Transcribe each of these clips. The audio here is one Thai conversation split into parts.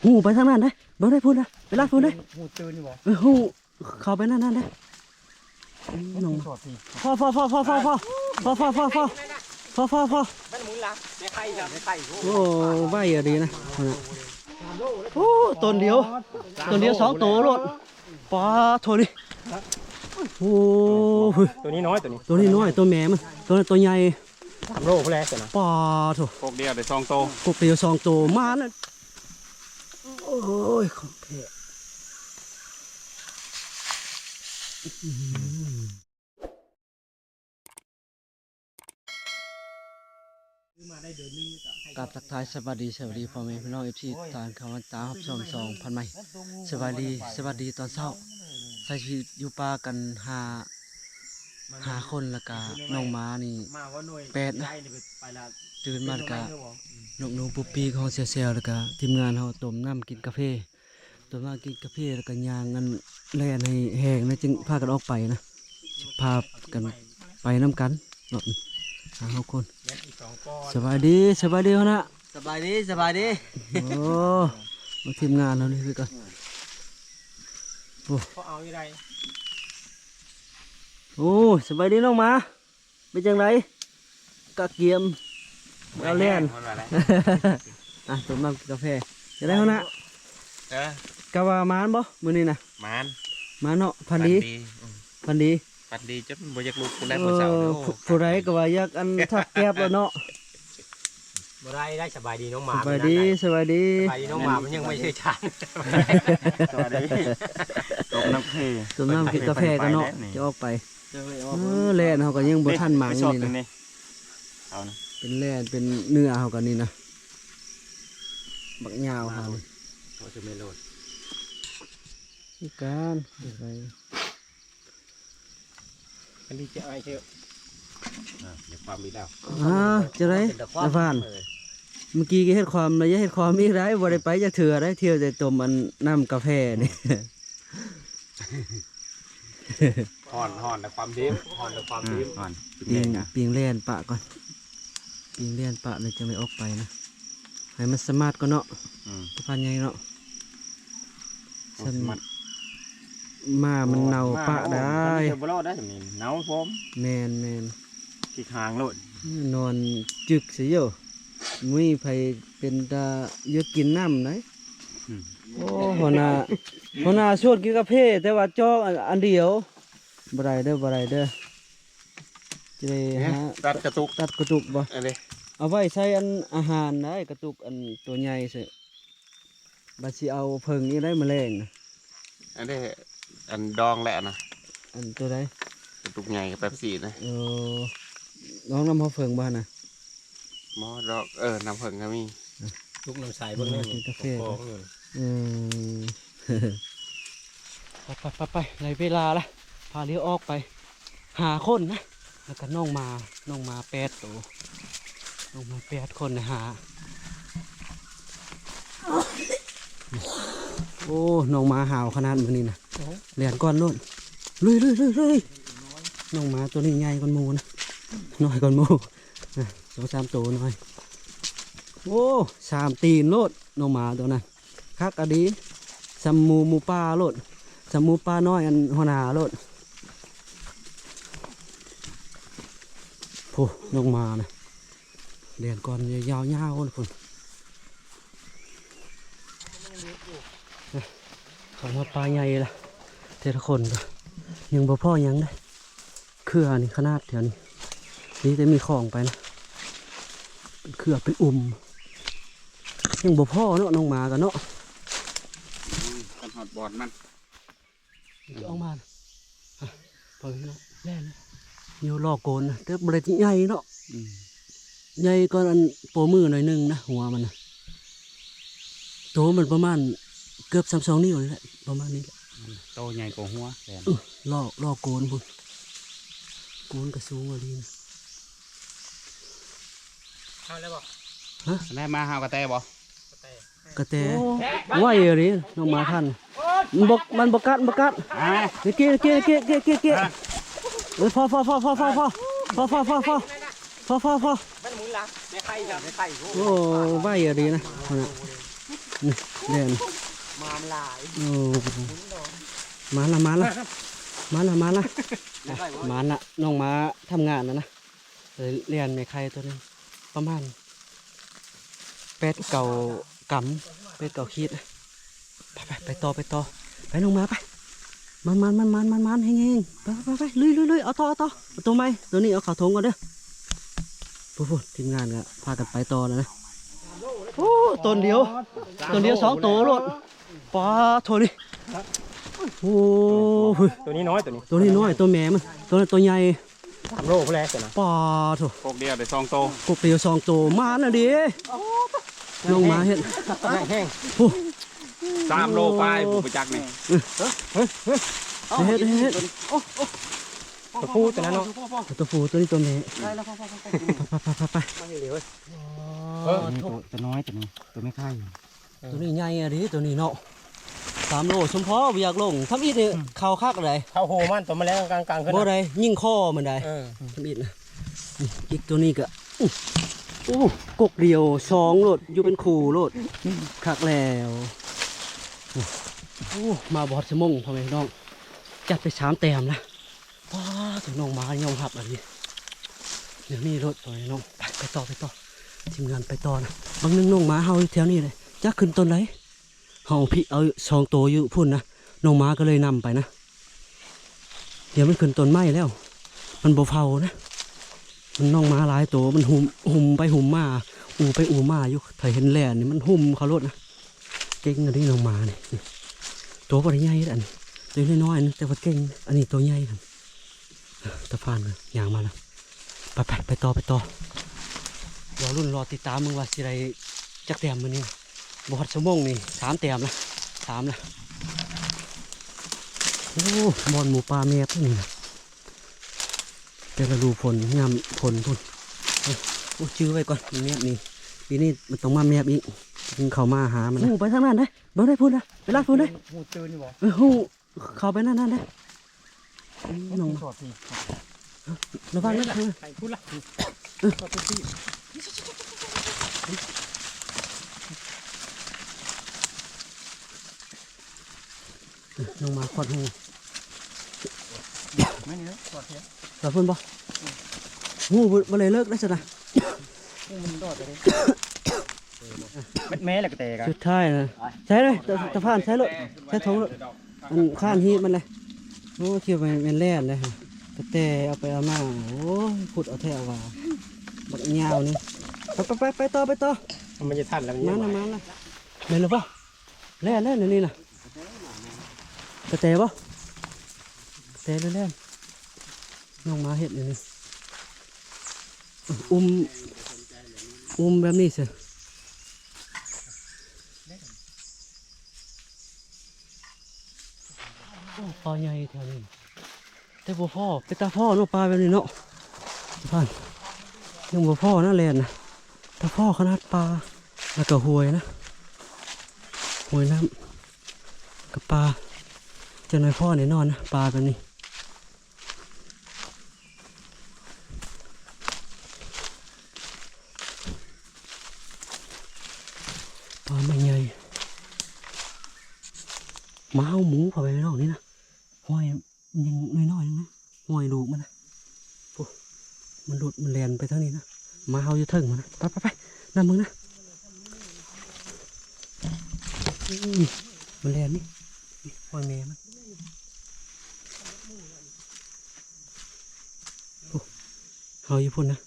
หูไปทางนั้นได้เบิ่งได้พูดนะไปลากพูดได้ หูตื่นนี่บ่ หูเข้าไปนั่นได้น้องพอมันหมุนละไม่ไข่ครับไม่ไข่โอ้ใบอะดีนะโอ้ต้นเดียว2ตัวรถปลาโถนี่โอ้ตัวนี้น้อยตัวนี้ ตัวนี้น้อยตัวแม่มันตัวใหญ่3 โลพุ่นแหละตัวน่ะ ปลาโถ พวกเดียวได้2 โตว กบเดียว2ตัวมาแล้วโอ้ยของแท้กับทักทายสวัสดีพ่อแม่พี่น้องFCทานคำวันตาชม2,000 ใหม่สวัสดีตอนเช้าใช้ชีวิตอยู่ป่ากัน5 คนแล้วก็น้องหมานี่8นะตื่นมาแล้วก็นกหนูปุ๊บปีเขาเซลแล้วก็ทีมงานเขาต้มน้ำกินกาแฟแล้วก็ย่างกันแล่นให้แห้งนะจึงพากันออกไปนะพากันไปน้ำกันเนาะ5 คนสบายดีเขานะสบายดีโอ้มาทีมงานเรานี่คือกันโอ้ เขาเอาอยู่ได โอ้สบายดีน้องหมาเป็นจังไรกะเกียมเอาเล่นอ่ะต้มน้ำกาแฟจะได้เขานะกะว่ามานบ่มื้อนี้นะมานเนาะพันดีจนบ่อยากลุกผู้แรกผู้สาวผู้ใดก็ว่าอยากอันทักแก็บแล้วเนาะบ่ได้สบายดีน้องหมาสบายดีน้องหมามันยังไม่ใช่ฉันสวัสดีต้มน้ำกินกาแฟกันเนาะจะออกไปแล่นเขาก็ยังบ่ทันหมังนี่นะเป็นแล่นเป็นเนื้อเขากันนี่นะบักยาวเขาจะไม่โหลดนี่การไปอันนี้จะไอเชียวอย่าความมีแล้วจะไรละฟานเมื่อกี้ก็เฮ็ดความระยะเฮ็ดความอีกได้บ่ได้ไปจะเถื่อได้เที่ยวแต่ต้มมันน้ำกาแฟนี่ห่อนแต่ความดิ้มปิงเล่นปะก่อนปิงเล่นปะเลยจะไม่ออกไปนะให้มันสมาร์ทก็เนาะทุกพันยังเนาะสมาร์ทมามันเน่าปะได้บ่รอดได้นี่เน่าพร้อมแมนขี้คางโลดนอนจึกสิโยมีไผเป็นตาเยอะกินน้ำไหนโอ้หัวหน้าชวนกินกาแฟแต่ว่าจอกอันเดียวบ่ได้เด้อจะได้ฮะตัดกระตุกบ่เอาไว้ใช้อันอาหารได้กระตุกอันตัวใหญ่สิบัดสิเอาเพิ่งนี่ได้แมลงนะอันนี้อันดองแหละนะอันตัวใดกระตุกใหญ่กับแป๊บซี่นะน้องน้ำเขาเพิ่งบ้านนะหม้อดอกน้ำเพิ่งก็มีลูกน้ำใสบนนี้กาแฟไปในเวลาละพาเลี้ยวออกไป5 คนนะแล้วก็น้องมา8 ตัวน้องมา8 คนนะหาโอ้น้องมาหาวขนาดนี้นะเลียนก้อนนู่นเลยน้องมาตัวนี้ใหญ่ก้อนมูนะน้อยก้อนมู2-3 ตัวน้อยโอ้3 ตีนโลดน้องมาตัวนั้นคักอดีซัมมูปลาโลดซัมมูปลาน้อยอันหัวหน้าโลดโอ้น้องมานะเลียนก้อนยาวๆเลยพุ่นเขามาปลาใหญ่ละเทระคนก็ยังบ่พ่อยังได้เครือนี่ขนาดแถวนี้นี่จะมีของไปนะเป็นเครือเป็นยังบ่พ่อเนาะน้องหมากันเนาะกันหอดบอดมันออกมาพอพี่น้องแล่นเดี๋ยวรอโกนนะแต่บริเวณใหญ่เนาะใหญ่ก็อันโปมือหน่อยนึงนะหัวมันนะโตมันประมาณเกือบ32 นิ้วเลยแหละประมาณนี้แหละโตใหญ่กว่าหัวรอโกนพุ่นโกนกระสูงอะไรนะเอาแล้วบอกฮะได้มาหากระแตบ่กระแตไหวอะไรน้องมาท่านมันบกัดเกี้ยพอมันหมุนละไม่ไข่ครับไม่ไข่โอ้ไหวอะไรนะ นี่เล่น มาหลาย โอ้มาละมาละมาละมาละมาละน้องมาทำงานนะเลยเรียนในใครตัวนึงประมาณเป็ดเก่ากำเป็ดเก่าขีดไปต่อไปน้องมาไปมันแห้งไปลุยเอาต่อตัวไหมตัวนี้เอาข่าวทงก่อนเด้อพูดทีมงานก็พากันไปต่อแล้วนะโอ้ต้นเดียว2ตัวรถปลาโถนี่โอ้ ตัวนี้น้อยตัวนี้ ตัวนี้น้อยตัวแม่มันตัวใหญ่ 3 โลพอแล้วสินะ ปลาโถ พวกเดียวได้2โต กบเดียว2ตัวมาน่ะดิลงมาเห็น แห้ง โอ้ 3โลไปผู้ประจักษ์นี่ เฮ็ด ตัวผู้ตัวนั้นเนาะ ตัวผู้ตัวนี้ตัวแม่ไป มาเร็ว ตัวน้อยตัวนี้ตัวไม่ค่าย ตัวนี้ใหญ่อะดิตัวนี้เนาะ3โลสมพอบ่อยากลงทำอีกนี่เข้าคักอะไร เข้าโหมันตัวแมลงกลางๆขึ้น บ่ได้ยิ่งคอมันได้ทำอีกนะอีกตัวนี้ก็โอ้กกเดียว2โลดอยู่เป็นคู่โลดคักแล้วโอ้มาบอดสมงพ่อแม่พี่น้องจัดไป3 แต้มนะว้าถึงน้องมายอมรับอะไรเดี๋ยวนี้รถต่อยน้องไปต่อทีมงานไปต่อนะบางนึงน้องหมาเฮาอยู่แถวนี้เลยจะขึ้นต้นไหนเฮาพี่เอา2 ตัวอยู่พุ่นนะน้องหมาก็เลยนำไปนะเดี๋ยวมันขึ้นต้นไม้แล้วมันบ่เฝ้านะมันน้องหมาหลายตัวมันหุ่มไปหุ่มมาอูไปอูมาอยู่ถ้าเห็นแหล่นี่มันหุ่มเขารถนะเก่งอันนี้น้องหมานี่ตัวบ่ได้ใหญ่อันตัวน้อยๆแต่ว่าเก่งอันนี้ตัวใหญ่ตะพานเลยย่างมาแล้วไปต่อรอรุ่นรอติดตามมึงว่าสิไรจักแต้มมื้อนี้บ่ฮอดชั่วโมงนี่3 แต้มละ3ละโอ้บอนหมูปลาแมบนี่นะแต่ละรูผลงามผลพุ่นโอ้ชื่อไว้ก่อนแมบนี่ปีนี้มันต้องมาแมบอีกมึงเข้ามาหามันไปทางนั้นได้บ่ได้พูดนะไปลาดพูดได้ หูตื่นอยู่บ่ เข้าไปนั่นได้น้องระวังนะ ใครพูดล่ะก็ตัวที่ น้องมาขอดหู ไม่เนี่ยกอดเถอะ เราพูดบ่หูบ่เลยเลิกได้สินะ มันดอดไปเลยแม่แหละก็แต่กัน สุดท้ายนะใช้เลยตะพานใช้เลยใช้ทงเลยมันข้านฮีมันเลยโอ้คิดว่าเป็นแร่เลยฮะแต่เอาไปเอามาโอ้ขุดเอาแท้เอาว่าบักยาวนี่ไปต่อ มันจะทันแล้ว มาละเห็นหรือเปล่าแร่นี่นะกระเตะป่ะเตะแร่น้องมาเห็ดนี่แบบนี้สิปลาใหญ่แถวนี้แต่บัวพ่อไปตาพ่อเนาะปลาแบบนี้เนาะท่านยังบัวพ่อน่าแลนนะตาพ่อขนาดปลาแล้วก็หวยนะหวยน้ำกับปลาจะน้อยพ่อแน่นอนนะปลาแบบนี้ปลาไม่ใหญ่มาเอาหมูเข้าไปในนอกนี่นะห้อยยังน้อยๆนะห้อยลูกมันนะโอ้มันหลุดมันแลนไปทางนี้นะมาเอาอยู่เทิงมันนะไปนั่นมึงนะมันแลนนี่ห้อยแม่มันโอ้เอาอยู่พุ่นนะ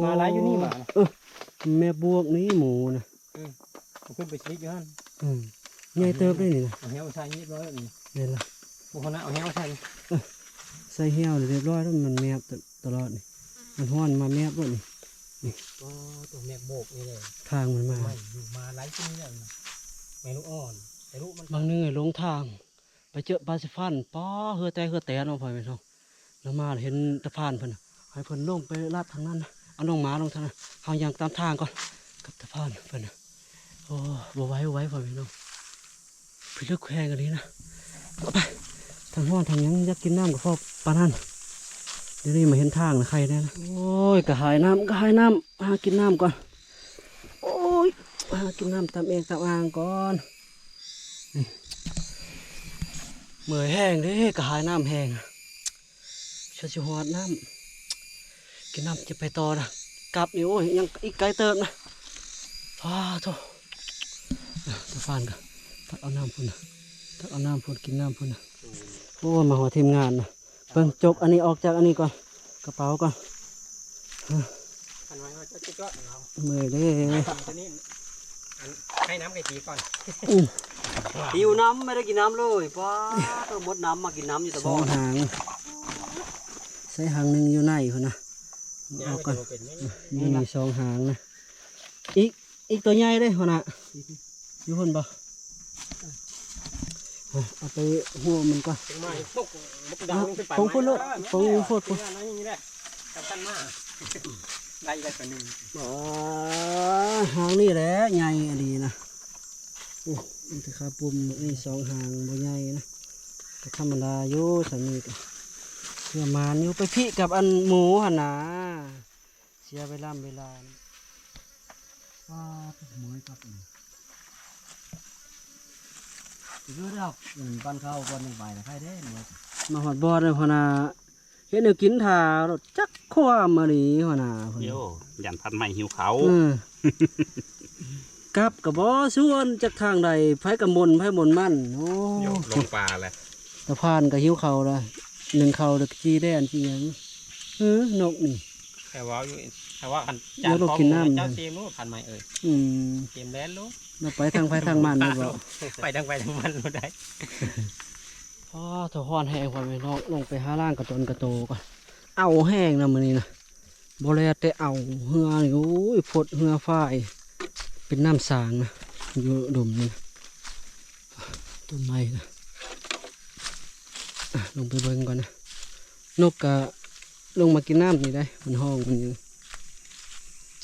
มาไล่อยู่นี่มา แม่บวกนี้หมูนะ ขึ้นไปชิกอยู่นั่น ใหญ่เติบได้นี่นะ เอาเหี้ยวใส่เรียบร้อยแล้วนี่ เห็นละ พวกคนนั้นเอาเหี้ยวใส่ ใส่เหี้ยวเรียบร้อยแล้วมันแมบตลอดนี่มันห้อนมาแมบด้วยนี่ ก็ตัวแม่โบกนี่เลย ทางมันมา ไม่อยู่มาไล่ที่นี่แล้วแม่ลูกอ่อนแต่ลูกมัน บางเนื้อลงทาง ไปเจอปลาสิฟันป้าเฮือแต่เนาะพ่อแม่น้องแล้วมาเห็นตะพานเพิ่นให้เพิ่นลงไปลาดทางนั้นนะเอาน้องหมาลงทางนั้นเฮายังตามทางก่อนกับตะพานเพิ่นโอ้บ่ไหวพ่อแม่น้องไปเลือกแข่งกันนี้นะไปทางห้อนทางยังอยากกินน้ำกับพ่อปลานั่น เดี๋ยวนี้มาเห็นทางนะใครแน่นะโอ้ยกระหายน้ำหากินน้ำก่อนโอ้ยหากินน้ำตามเองตามอ่างก่อนนี่เมื่อยแห้งเด้กระหายน้ำแห้งชะชิหอดน้ำกินน้ำจะไปต่อนะกลับนี่โอ้ยยังอีกไกลเติมนะโธ่ตะฟานกันตักเอาน้ำพุ่นนะตักเอาน้ำพุ่นกินน้ำพุ่นนะโอ้มาหัวทีมงานนะเพิ่งจกอันนี้ออกจากอันนี้ก่อนกระเป๋าก่อน อันไว้ว่าจะก็เรา เมื่อยเด้ ตัวนี้ให้น้ำไก่ตีก่อน หิวน้ำไม่ได้กินน้ำเลยป้าต้องมดน้ำมากินน้ำอยู่แต่ ส บ่ อ อง หางใส่หางหนึ่งอยู่ในคนนะ เนี่ย เอา ไม่ ก่อน เป็นไหม อยู่นี่สองหางนะอีกตัวใหญ่เลยคนน่ะอยู่คนบ่เอาไปหัวมันก่อน ถึงมาปุ๊บมุกดาวขึ้นไป ฟงพุ่นลูกฟงโคตรพุ่น นี่แหละกับท่านมาได้ได้ตัวหนึ่ง หางนี่แหละใหญ่อดีนะโอ้มันจะขาปุ่มนี่สองหางบ่ใหญ่นะก็ธรรมดาอยู่สันนี่ก็เพื่อมานิ้วไปพี่กับอันหมูหันนะเสียเวลาว้าหมูครับเยอะแล้วปั้นข้าวปั้นหนึ่งใบนะใครได้หมด มาหอดบอดเลยพอนาเห็นเดี๋ยวกินทารถจักความมาหลีพอนาพุ่น โยยันพันใหม่หิวเขา กลับกับบอส่วนจากทางใดไผกับมนไผมนมั่นโอ้ โยลงปลาเลย ตะพานกับหิวเขาละหนึ่งเขาเด็กจีแดนจีหยังนกนี่ แค่ว่าอยู่แค่ว่าคัน เดี๋ยวเรากินน้ำ เจ้าเตรียมรู้พันใหม่เอ่ย อืม เตรียมแลนรู้ เราไปทางไผทางมันนะบอก ไปทางมันรู้ได้ พ่อถหอนแห้งพอไปน้องลงไปหาล่างกระตนกระโตก่อนเอาแห้งนะมื้อนี้นะบ่แลแต่เอาเหือนี่โอ้ยพดเหือฝ้ายเป็นน้ำสางนะอยู่ดุมนี่นะต้นไม้นะลงไปเบิ่งก่อนนะนกกะลงมากินน้ำนี่ได้มันห้องมันอยู่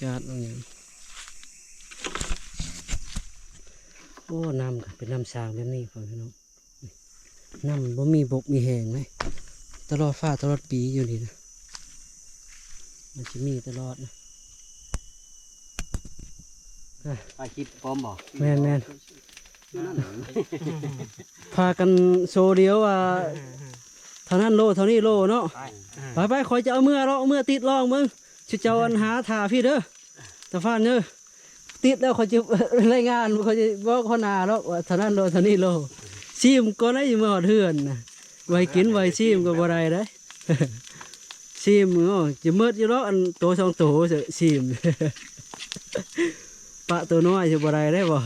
จาดมันอยู่โอ้น้ำกะเป็นน้ำสางแบบนี้พ่อพี่น้องน้ำบ่มีบกมีแห้งเลยตลอดฟ้าตลอดปีอยู่นี่นะมันจะมีตลอดนะ ไปคิดพร้อมบ่ แม่นพากันโซเดียวว่าเท่านั้นโลเท่านี้โลเนาะไปคอยจะเอาเมื่อติดลองมึงชุดเจ้าอันหาถ่าพี่เด้อตะฟานเด้อติดแล้วเขาจะรายงานเขาจะบอกเขานาแล้วว่าเท่านั้นโลเท่านี้โลซีมก็ได้มาหอดเฮือนนะไว้กินไว้ซีมก็บ่ได้ได้ ซีมเนาะจะมืดอยู่แล้วอันโตสองโตซีม ปะตัวน้อยจะบ่ได้ได้บ่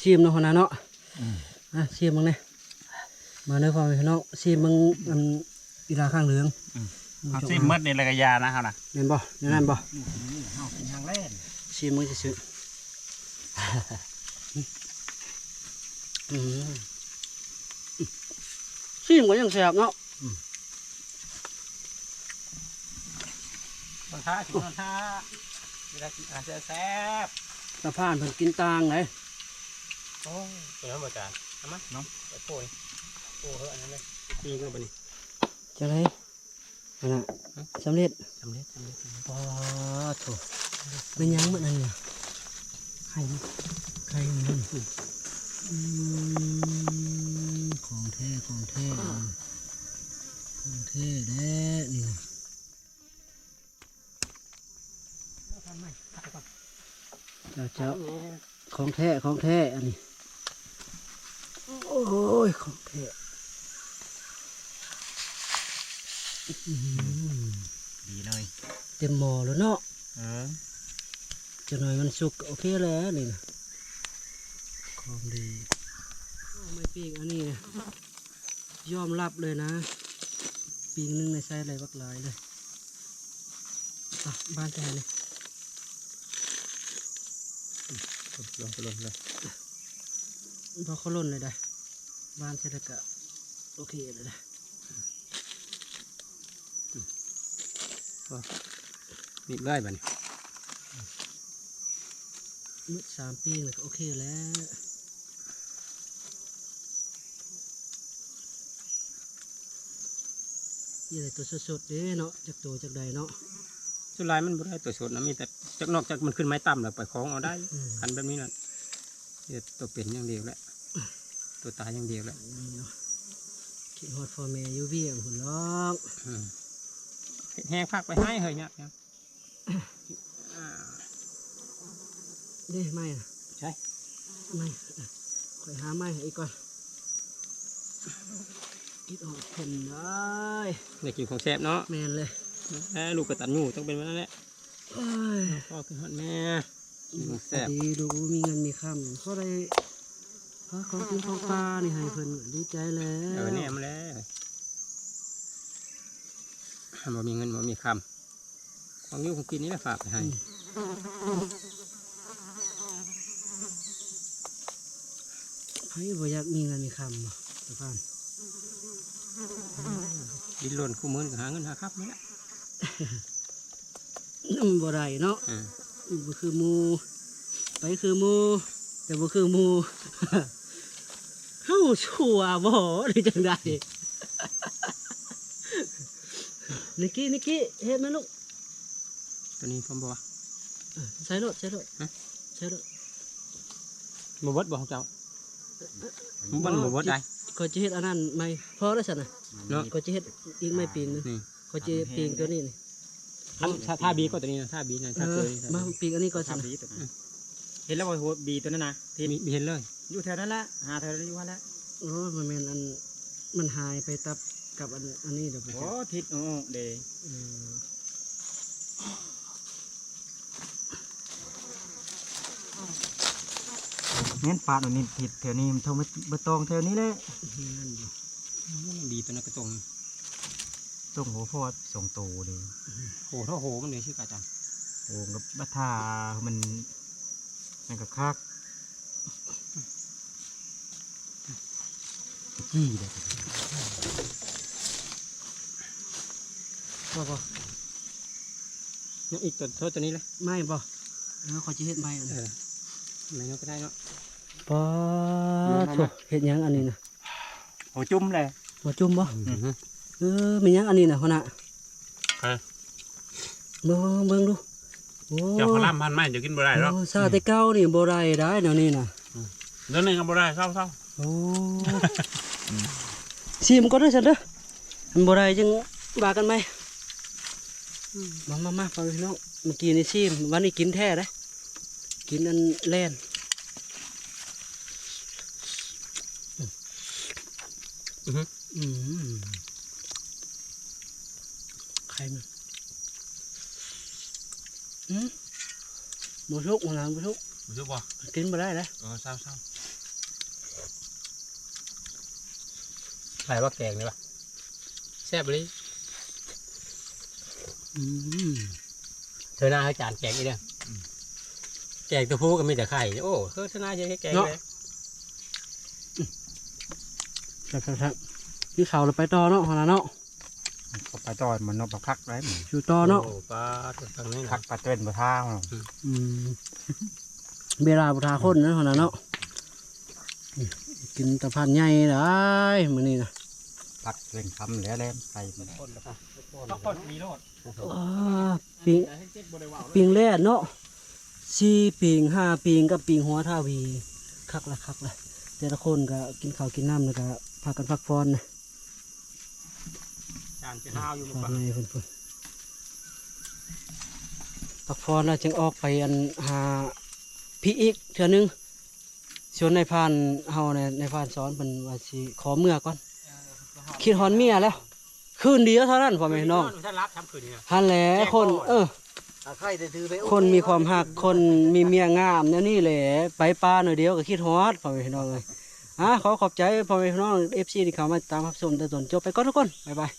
ซีมเนาะคนน่ะเนาะซีมมึงเนี่ยมาเนื้อความพี่น้องซีมมึงอันอีลาข้างเหลือง เอาซิมมดนี่เลยกระยานะเขานะ เห็นบ่นั่นบ่ เอาเป็นทางแล่น ซีมมึงจะซื้อซีมก็ยังแซ่บเนาะ บางท่าถึงบางท่าเวลากินอาจจะแซ่บ สะพานเพิ่นกินตางเลย โอ้ตัวนั้นบ่จานเอามาน้องไปโป้ยโป้เฮ้อันนั้นเลยปีก็ไปนี่ จะไรนั่นน่ะสำเร็จ สำเร็จ ปอโถเป็นยังมันนั่นเนี่ยไข่มันไข่มันของแท้ของแท้เด้นี่นะเจ้าของแท้อันนี้โอ้ยของแท้ ดีเลย เต็มหม้อแล้วเนาะ เออ จะหน่อยมันสุกโอเคแล้วนี่นะของดีไม่ปีกอันนี้นะยอมรับเลยนะปีกนึงในไส้อะไรบักหลายเลยบ้านแทนเลย ลงไปลงเลย พอเขาล่นเลยได้บ้านเสร็จแล้วก็โอเคเลยนะ นี่ได้บ่นี่ มืด3 ปีเลยก็โอเคแล้ว นี่อะไรตัวสดๆเด้เนาะจากตัวจากใดเนาะ สุดท้ายมันบ่ได้ตัวสดนะมีแต่จากนอกจากมันขึ้นไม้ต่ำแล้วไปคล้องเอาได้กันแบบนี้น่ะเดี๋ยวตัวเป็นอย่างเดียวแหละตัวตายอย่างเดียวแหละ นี่เนาะคิดฮอดพ่อแม่อยู่เวียงหุ่นล้อก แห้งพักไปให้เฮ้ยเนี่ย เด้ไม่นะ ใช่ ไม่ค่อยหาไม้ให้อีกก่อนคิดออกเพิ่นได้ ในกินของแซ่บเนาะ แม่นเลย ลูกกระตันยูต้องเป็นแบบนั้นแหละ เอ้ย พ่อคือฮอดแม่กินของแซ่บ ดีดูมีเงินมีคำเขาได้ของกินของปลานี่ให้เพิ่นดีใจแล้ว เนี่ยมาแล้วบ่มีเงินบ่มีคำของยูของกินนี่แหละฝากไปให้ ใครบ่อยากมีเงินมีคำบ่สะพาน ดิ้นรนคู่มือก็หาเงินหาครับนี่แหละ บ่ได้เนาะบ่คือหมูไปคือหมูแต่บ่คือหมู เฮาชั่วบ่หรือจังได นิกกี้เฮ็ดมาลูก ตัวนี้ผมบอกว่า ใส่รถใส่รถ ฮะ ใส่รถ บ่เบิดบ่ของเจ้ามันบ่เบิดได้ ก็จะเฮ็ดอันนั้นไหมพอแล้วซั่นน่ะ เนาะ ก็จะเฮ็ดอีกไม่ปีงนึง นี่ ก็จะปีงตัวนี้นี่ ถ้าบีก็ตัวนี้นะถ้าบีนะถ้าเคย มาปีงอันนี้ก็ซั่น เห็นแล้วว่าหัวบีตัวนั้นนะ ที่มีเห็นเลย อยู่แถวนั้นละหาแถวนั้นอยู่นั่นละ โอ้มันแม่นอันมันหายไปตับกับอันนี้เดี๋ยวไป โอ้ทิศโอ้เด เออ เงี้ยปาดอันนี้ทิศแถวนี้มันทงไม่ตรงแถวนี้เลย นั่นบ่ บีตัวนั้นก็ตรง ตรงหัวพอดส่งโตเลย โหเท่าโหมันเลยชื่อกาจัง โอ้กับบัตทามันนั่นก็คักจี้เลย บ่ ยังอีกตัวนี้เลย ไม่บ่เขาจะเฮ็ดไม่อัน ไหนเนาะก็ได้เนาะ ป้าโถเฮ็ดหยังอันนี้นะ โอ้จุ่มเลย บ่จุ่มบ่มีหยังอันนี้นะพ่อน่ะเบิ่งดูโอ้ เจ้าพลัมพันไม้จะกินบ่ได้หรอก โอ้ซาแต่เก่านี่บ่ได้ได้แนวนี้น่ะ เดี๋ยวนี้ก็บ่ได้เศร้า โอ้ชิมก็ได้ซั่นเด้อมันบ่ได้จังว่ากันไหมมาฟังพี่น้องเมื่อกี้นี่ชิมวันนี้กินแท้เด้อกินอันแล่นใครมันบ่ทุกหลังบ่ทุก ๆรู้บ่ กินบ่ได้เลย เศร้า ไหลว่าแกงเลยป่ะแซ่บเลยเธอหน้าให้จานแกงอีกเนี่ยแกงตัวผู้ก็มีแต่ไข่โอ้เธอหน้าเยอะแค่แกงเลย ครับนี่เขาเราไปต่อเนาะหัวหน้าเนาะ ก็ไปต่อมันนกคักไร อยู่ต่อเนาะ โอ้ปลาทางนี้ คักปลาเต้นปลาท่า เวลาบุทาคนนะหัวหน้าเนาะกินตะพันใหญ่ได้มื้อนี้นะ พักเล่นคำแล้วใส่มัน ต้องคนมีโลด ปิงแร่เนาะ4ปิง5ปิงกับปิงหัวท่าวีคักละแต่ละคนก็กินข้าวกินน้ำแล้วก็พากันพักผ่อนนะ จานจะห้าวอยู่ พั มั้ ก ง ไงเพิ่นพักผ่อนแล้วจึงออกไปอันหาพี่อีกเทื่อนึงส่วนในพานเฮาในพานสอนเพิ่นว่าสิขอเมื่อก่อนคิดฮอนเมียแล้วคืนเดียวเท่านั้นพ่อแม่พี่น้อง ถ้ารับทำคืนนี้ ฮันแหละคนคนมีความหักคนมีเมียงามเนี่ยนี่แหละไปป่าหน่อยเดียวก็คิดฮอดพ่อแม่พี่น้องเลยขอขอบใจพ่อแม่พี่น้อง FC ที่เข้ามาตามรับชมแต่ตอนจบไปก่อนทุกคนบ๊ายบาย